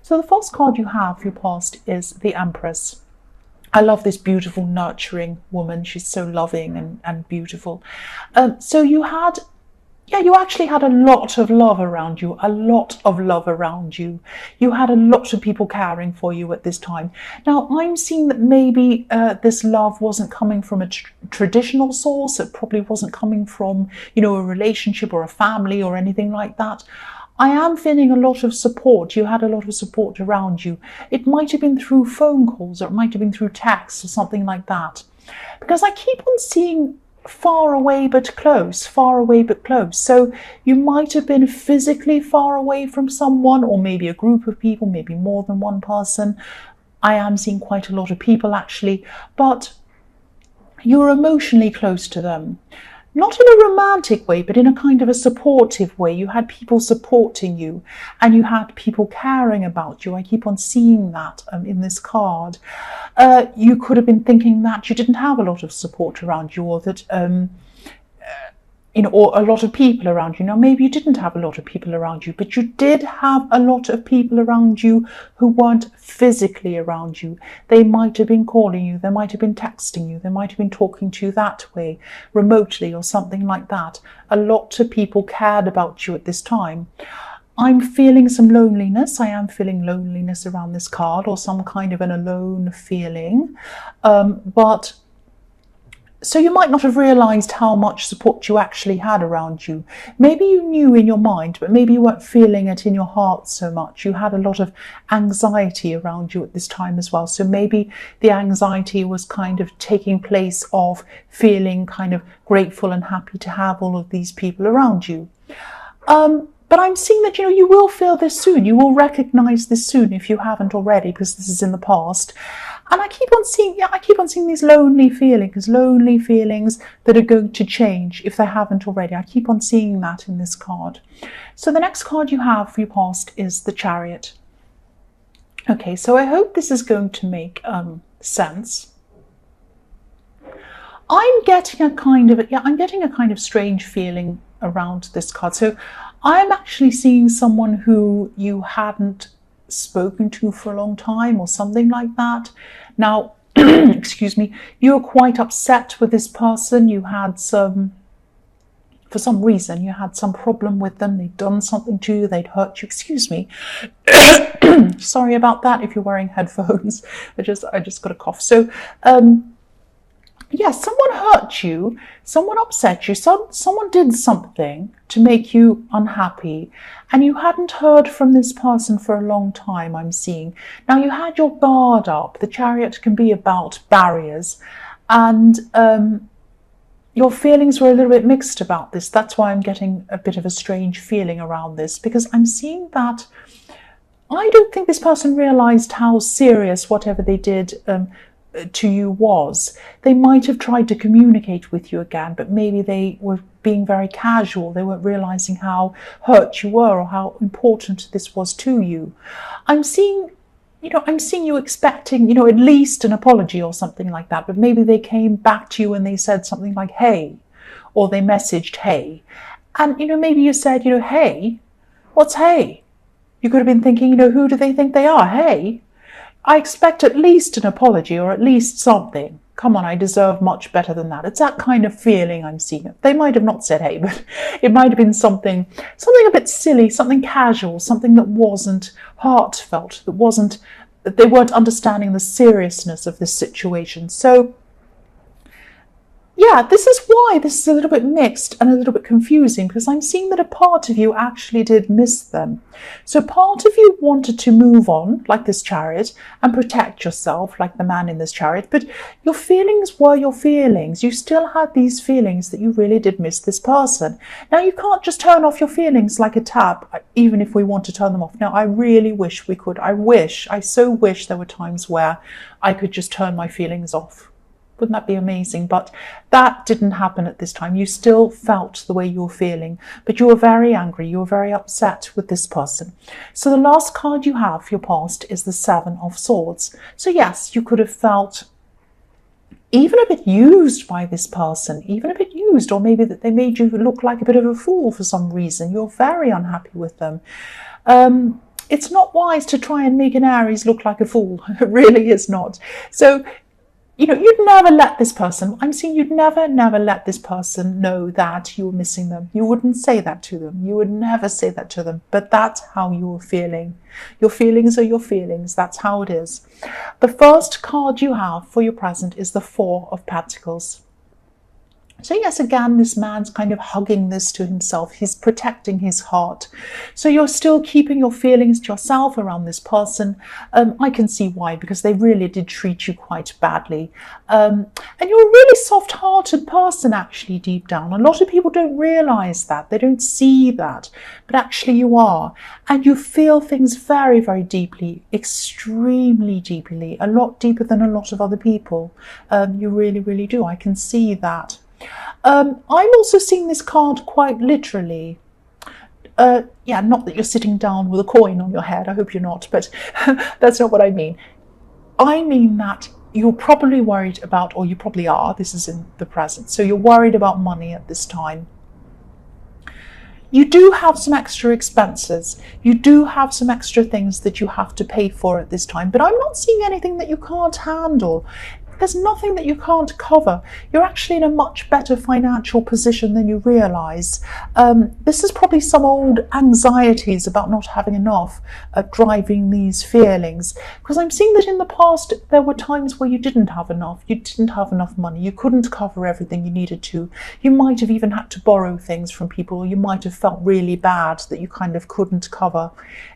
So the first card you have for your past is the Empress. I love this beautiful, nurturing woman. She's so loving and beautiful. So you had, yeah, you actually had a lot of love around you, a lot of love around you. You had a lot of people caring for you at this time. Now, I'm seeing that maybe this love wasn't coming from a traditional source. It probably wasn't coming from, you know, a relationship or a family or anything like that. I am feeling a lot of support. You had a lot of support around you. It might have been through phone calls, or it might have been through texts or something like that. Because I keep on seeing far away but close, far away but close. So you might have been physically far away from someone, or maybe a group of people, maybe more than one person. I am seeing quite a lot of people actually, but you're emotionally close to them. Not in a romantic way, but in a kind of a supportive way. You had people supporting you, and you had people caring about you. I keep on seeing that in this card. You could have been thinking that you didn't have a lot of support around you, or that you know, or a lot of people around you. Now, maybe you didn't have a lot of people around you, but you did have a lot of people around you who weren't physically around you. They might have been calling you, they might have been texting you, they might have been talking to you that way, remotely or something like that. A lot of people cared about you at this time. I'm feeling some loneliness. I am feeling loneliness around this card, or some kind of an alone feeling. But so you might not have realised how much support you actually had around you. Maybe you knew in your mind, but maybe you weren't feeling it in your heart so much. You had a lot of anxiety around you at this time as well. So maybe the anxiety was kind of taking place of feeling kind of grateful and happy to have all of these people around you. But I'm seeing that, you know, you will feel this soon. You will recognise this soon if you haven't already, because this is in the past. And I keep on seeing these lonely feelings that are going to change if they haven't already. I keep on seeing that in this card. So the next card you have for your past is the Chariot. Okay, so I hope this is going to make sense. I'm getting a kind of strange feeling around this card. So I'm actually seeing someone who you hadn't spoken to for a long time, or something like that. Now, excuse me, you're quite upset with this person. You had for some reason, you had some problem with them. They'd done something to you. They'd hurt you. Excuse me. Sorry about that if you're wearing headphones. I just got a cough. So, yes, someone hurt you, someone upset you, someone did something to make you unhappy, and you hadn't heard from this person for a long time, I'm seeing. Now, you had your guard up. The Chariot can be about barriers, and your feelings were a little bit mixed about this. That's why I'm getting a bit of a strange feeling around this, because I'm seeing that I don't think this person realised how serious whatever they did to you was. They might have tried to communicate with you again, but maybe they were being very casual. They weren't realizing how hurt you were or how important this was to you. I'm seeing you expecting, at least an apology or something like that, but maybe they came back to you and they said something like, hey, or they messaged, hey. And, maybe you said, hey, what's hey? You could have been thinking, who do they think they are? Hey, I expect at least an apology or at least something. Come on, I deserve much better than that. It's that kind of feeling I'm seeing. They might have not said hey, but it might have been something a bit silly, something casual, something that wasn't heartfelt, that they weren't understanding the seriousness of this situation. So, yeah, this is why this is a little bit mixed and a little bit confusing, because I'm seeing that a part of you actually did miss them. So part of you wanted to move on, like this Chariot, and protect yourself, like the man in this Chariot, but your feelings were your feelings. You still had these feelings that you really did miss this person. Now, you can't just turn off your feelings like a tap, even if we want to turn them off. Now, I really wish we could. I so wish there were times where I could just turn my feelings off. Wouldn't that be amazing? But that didn't happen at this time. You still felt the way you were feeling, but you were very angry. You were very upset with this person. So the last card you have for your past is the Seven of Swords. So yes, you could have felt even a bit used by this person, or maybe that they made you look like a bit of a fool for some reason. You're very unhappy with them. it's not wise to try and make an Aries look like a fool. It really is not. So, you'd never let this person, I'm saying you'd never let this person know that you were missing them. You wouldn't say that to them. You would never say that to them. But that's how you were feeling. Your feelings are your feelings. That's how it is. The first card you have for your present is the Four of Pentacles. So yes, again, this man's kind of hugging this to himself. He's protecting his heart. So you're still keeping your feelings to yourself around this person. I can see why, because they really did treat you quite badly. And you're a really soft-hearted person, actually, deep down. A lot of people don't realize that. They don't see that. But actually you are. And you feel things very, very deeply, extremely deeply, a lot deeper than a lot of other people. You really, really do. I can see that. I'm also seeing this card quite literally. Yeah, not that you're sitting down with a coin on your head. I hope you're not, but that's not what I mean. I mean that you're probably worried about, or you probably are, this is in the present, so you're worried about money at this time. You do have some extra expenses. You do have some extra things that you have to pay for at this time, but I'm not seeing anything that you can't handle. There's nothing that you can't cover. You're actually in a much better financial position than you realise. This is probably some old anxieties about not having enough driving these feelings. Because I'm seeing that in the past there were times where you didn't have enough. You didn't have enough money. You couldn't cover everything you needed to. You might have even had to borrow things from people. Or you might have felt really bad that you kind of couldn't cover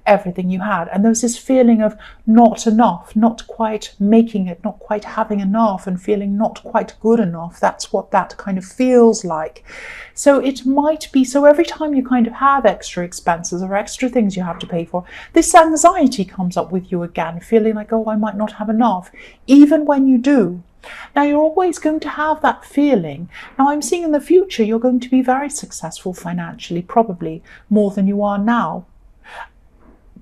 everything you had. And there was this feeling of not enough, not quite making it, not quite having enough, and feeling not quite good enough. That's what that kind of feels like. So it might be, so every time you kind of have extra expenses or extra things you have to pay for, this anxiety comes up with you again, feeling like, oh, I might not have enough, even when you do. Now, you're always going to have that feeling. Now, I'm seeing in the future you're going to be very successful financially, probably more than you are now.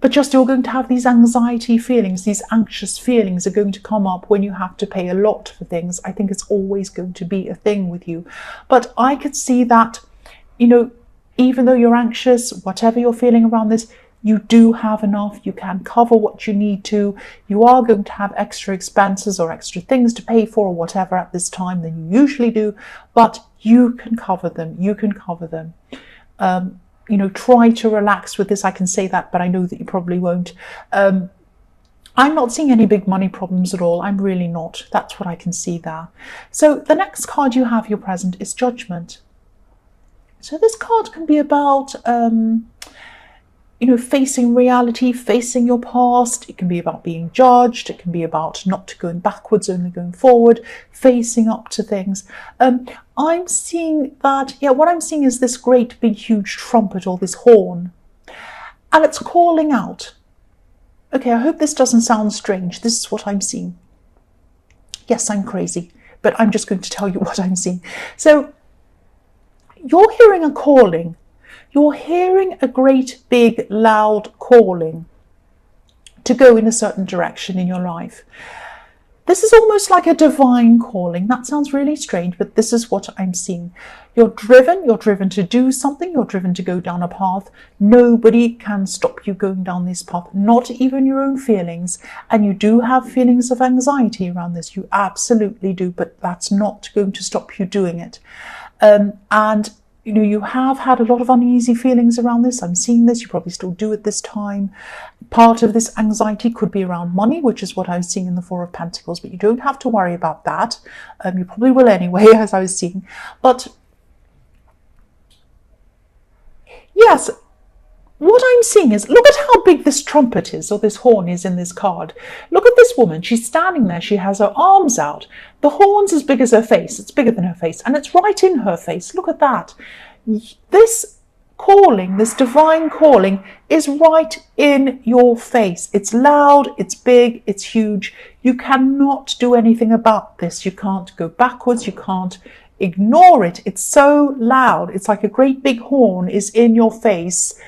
But just you're going to have these anxiety feelings, these anxious feelings are going to come up when you have to pay a lot for things. I think it's always going to be a thing with you. But I could see that, even though you're anxious, whatever you're feeling around this, you do have enough. You can cover what you need to. You are going to have extra expenses or extra things to pay for or whatever at this time than you usually do. But you can cover them. You can cover them. Try to relax with this. I can say that, but I know that you probably won't. I'm not seeing any big money problems at all. I'm really not. That's what I can see there. So the next card you have, your present, is Judgment. So this card can be about, facing reality, facing your past. It can be about being judged. It can be about not going backwards, only going forward, facing up to things. I'm seeing that, what I'm seeing is this great big huge trumpet or this horn, and it's calling out. Okay, I hope this doesn't sound strange. This is what I'm seeing. Yes, I'm crazy, but I'm just going to tell you what I'm seeing. So you're hearing a calling. You're hearing a great big loud calling to go in a certain direction in your life. This is almost like a divine calling. That sounds really strange, but this is what I'm seeing. You're driven to do something, you're driven to go down a path. Nobody can stop you going down this path, not even your own feelings. And you do have feelings of anxiety around this. You absolutely do, but that's not going to stop you doing it. You have had a lot of uneasy feelings around this. I'm seeing this. You probably still do at this time. Part of this anxiety could be around money, which is what I was seeing in the Four of Pentacles, but you don't have to worry about that. You probably will anyway, as I was seeing. But yes, what I'm seeing is, look at how big this trumpet is, or this horn is in this card. Look at this woman. She's standing there. She has her arms out. The horn's as big as her face. It's bigger than her face, and it's right in her face. Look at that. This calling, this divine calling, is right in your face. It's loud, it's big, it's huge. You cannot do anything about this. You can't go backwards. You can't ignore it. It's so loud. It's like a great big horn is in your face,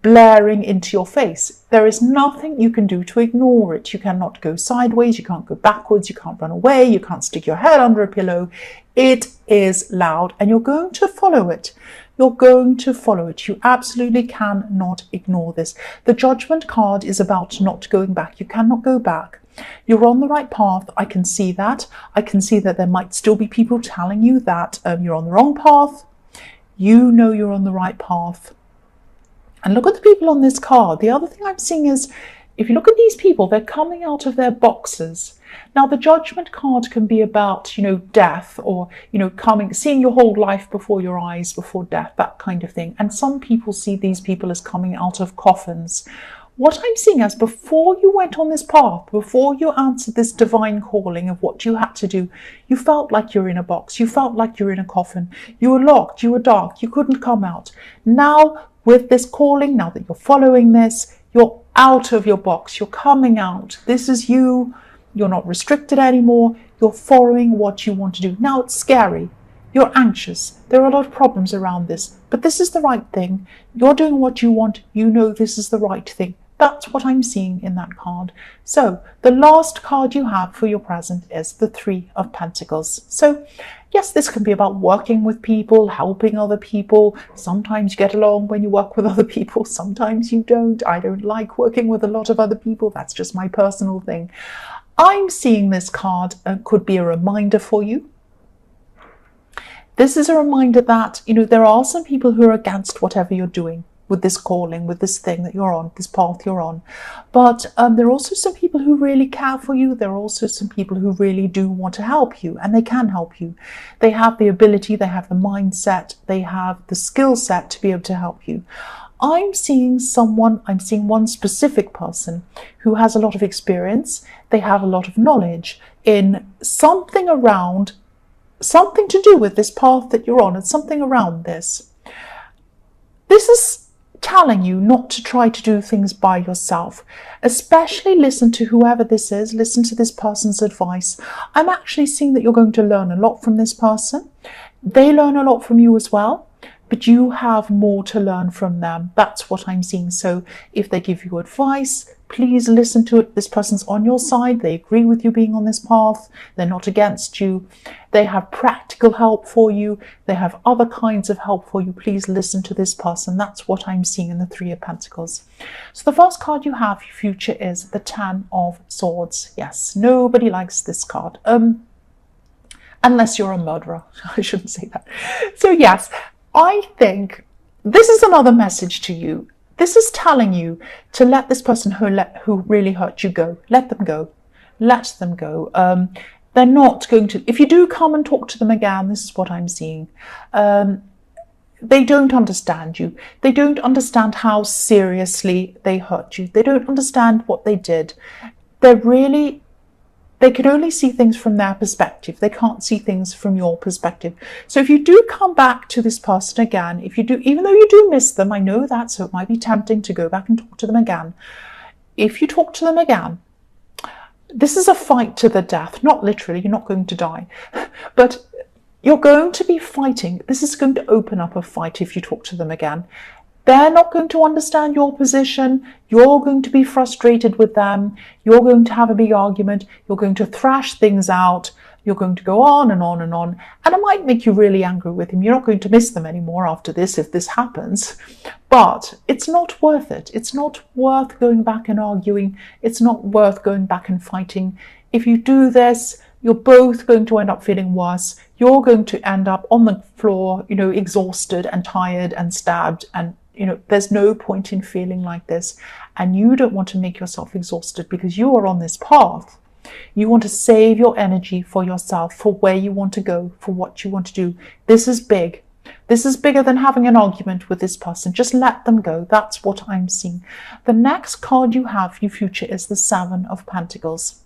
blaring into your face. There is nothing you can do to ignore it. You cannot go sideways, you can't go backwards, you can't run away, you can't stick your head under a pillow. It is loud, and you're going to follow it. You're going to follow it. You absolutely cannot ignore this. The Judgment card is about not going back. You cannot go back. You're on the right path. I can see that. I can see that there might still be people telling you that you're on the wrong path. You know you're on the right path. And look at the people on this card. The other thing I'm seeing is, if you look at these people, they're coming out of their boxes. Now, the Judgment card can be about, death, or, seeing your whole life before your eyes, before death, that kind of thing. And some people see these people as coming out of coffins. What I'm seeing is, before you went on this path, before you answered this divine calling of what you had to do, you felt like you're in a box. You felt like you're in a coffin. You were locked. You were dark. You couldn't come out. Now, with this calling, now that you're following this, you're out of your box. You're coming out. This is you. You're not restricted anymore. You're following what you want to do. Now, it's scary. You're anxious. There are a lot of problems around this, but this is the right thing. You're doing what you want. You know this is the right thing. That's what I'm seeing in that card. So the last card you have for your present is the Three of Pentacles. So yes, this can be about working with people, helping other people. Sometimes you get along when you work with other people. Sometimes you don't. I don't like working with a lot of other people. That's just my personal thing. I'm seeing this card could be a reminder for you. This is a reminder that, there are some people who are against whatever you're doing with this calling, with this thing that you're on, this path you're on. But there are also some people who really care for you. There are also some people who really do want to help you, and they can help you. They have the ability, they have the mindset, they have the skill set to be able to help you. I'm seeing one specific person who has a lot of experience. They have a lot of knowledge in something to do with this path that you're on, and something around this. This is telling you not to try to do things by yourself. Especially listen to whoever this is, listen to this person's advice. I'm actually seeing that you're going to learn a lot from this person. They learn a lot from you as well, but you have more to learn from them. That's what I'm seeing. So if they give you advice, please listen to it. This person's on your side. They agree with you being on this path. They're not against you. They have practical help for you. They have other kinds of help for you. Please listen to this person. That's what I'm seeing in the Three of Pentacles. So the first card you have, your future, is the Ten of Swords. Yes, nobody likes this card. Unless you're a murderer. I shouldn't say that. So yes, I think this is another message to you. This is telling you to let this person who really hurt you go. Let them go. Let them go. They're not going to, if you do come and talk to them again, this is what I'm seeing. They don't understand you. They don't understand how seriously they hurt you. They don't understand what they did. They can only see things from their perspective. They can't see things from your perspective. So if you do come back to this person again, even though you do miss them, I know that, so it might be tempting to go back and talk to them again. If you talk to them again, this is a fight to the death. Not literally, you're not going to die, but you're going to be fighting. This is going to open up a fight if you talk to them again. They're not going to understand your position. You're going to be frustrated with them. You're going to have a big argument. You're going to thrash things out. You're going to go on and on and on. And it might make you really angry with him. You're not going to miss them anymore after this if this happens. But it's not worth it. It's not worth going back and arguing. It's not worth going back and fighting. If you do this, you're both going to end up feeling worse. You're going to end up on the floor, exhausted and tired and stabbed, and there's no point in feeling like this. And you don't want to make yourself exhausted because you are on this path. You want to save your energy for yourself, for where you want to go, for what you want to do. This is big. This is bigger than having an argument with this person. Just let them go. That's what I'm seeing. The next card you have, your future, is the Seven of Pentacles.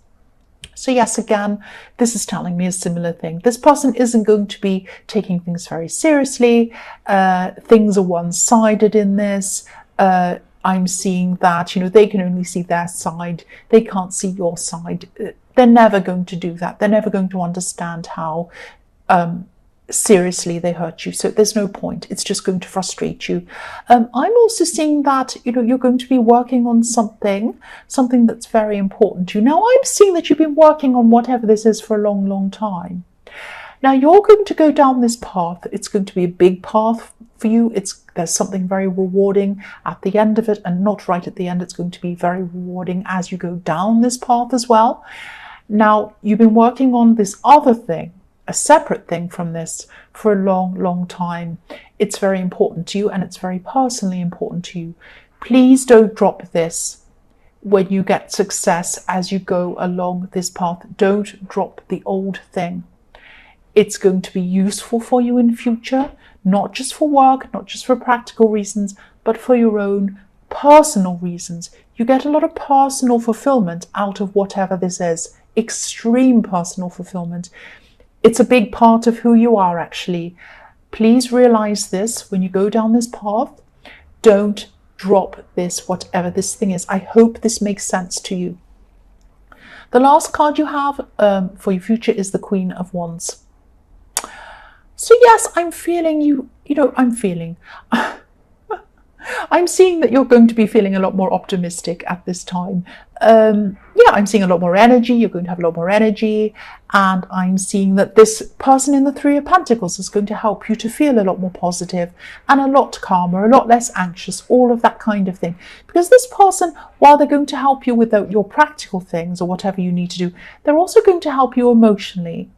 So yes, again, this is telling me a similar thing. This person isn't going to be taking things very seriously. Things are one-sided in this. I'm seeing that, they can only see their side. They can't see your side. They're never going to do that. They're never going to understand how seriously they hurt you. So there's no point. It's just going to frustrate you. I'm also seeing that, you're going to be working on something that's very important to you. Now, I'm seeing that you've been working on whatever this is for a long, long time. Now you're going to go down this path. It's going to be a big path for you. There's something very rewarding at the end of it, and not right at the end. It's going to be very rewarding as you go down this path as well. Now, you've been working on this other thing, a separate thing from this, for a long, long time. It's very important to you, and it's very personally important to you. Please don't drop this when you get success as you go along this path. Don't drop the old thing. It's going to be useful for you in future, not just for work, not just for practical reasons, but for your own personal reasons. You get a lot of personal fulfillment out of whatever this is. Extreme personal fulfillment. It's a big part of who you are, actually. Please realize this when you go down this path. Don't drop this, whatever this thing is. I hope this makes sense to you. The last card you have for your future is the Queen of Wands. So yes, I'm feeling I'm seeing that you're going to be feeling a lot more optimistic at this time. I'm seeing a lot more energy. You're going to have a lot more energy. And I'm seeing that this person in the Three of Pentacles is going to help you to feel a lot more positive and a lot calmer, a lot less anxious, all of that kind of thing. Because this person, while they're going to help you with your practical things or whatever you need to do, they're also going to help you emotionally.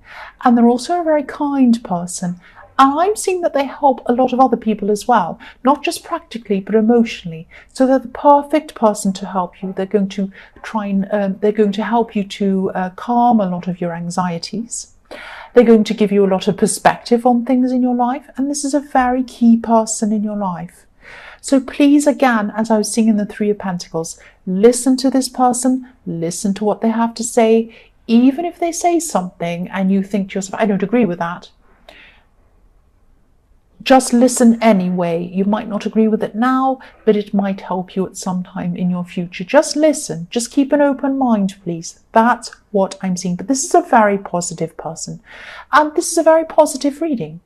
And they're also a very kind person. And I'm seeing that they help a lot of other people as well, not just practically, but emotionally. So they're the perfect person to help you. They're going to they're going to help you to calm a lot of your anxieties. They're going to give you a lot of perspective on things in your life. And this is a very key person in your life. So please, again, as I was seeing in the Three of Pentacles, listen to this person, listen to what they have to say, even if they say something and you think to yourself, I don't agree with that. Just listen anyway. You might not agree with it now, but it might help you at some time in your future. Just listen. Just keep an open mind, please. That's what I'm seeing. But this is a very positive person. And this is a very positive reading.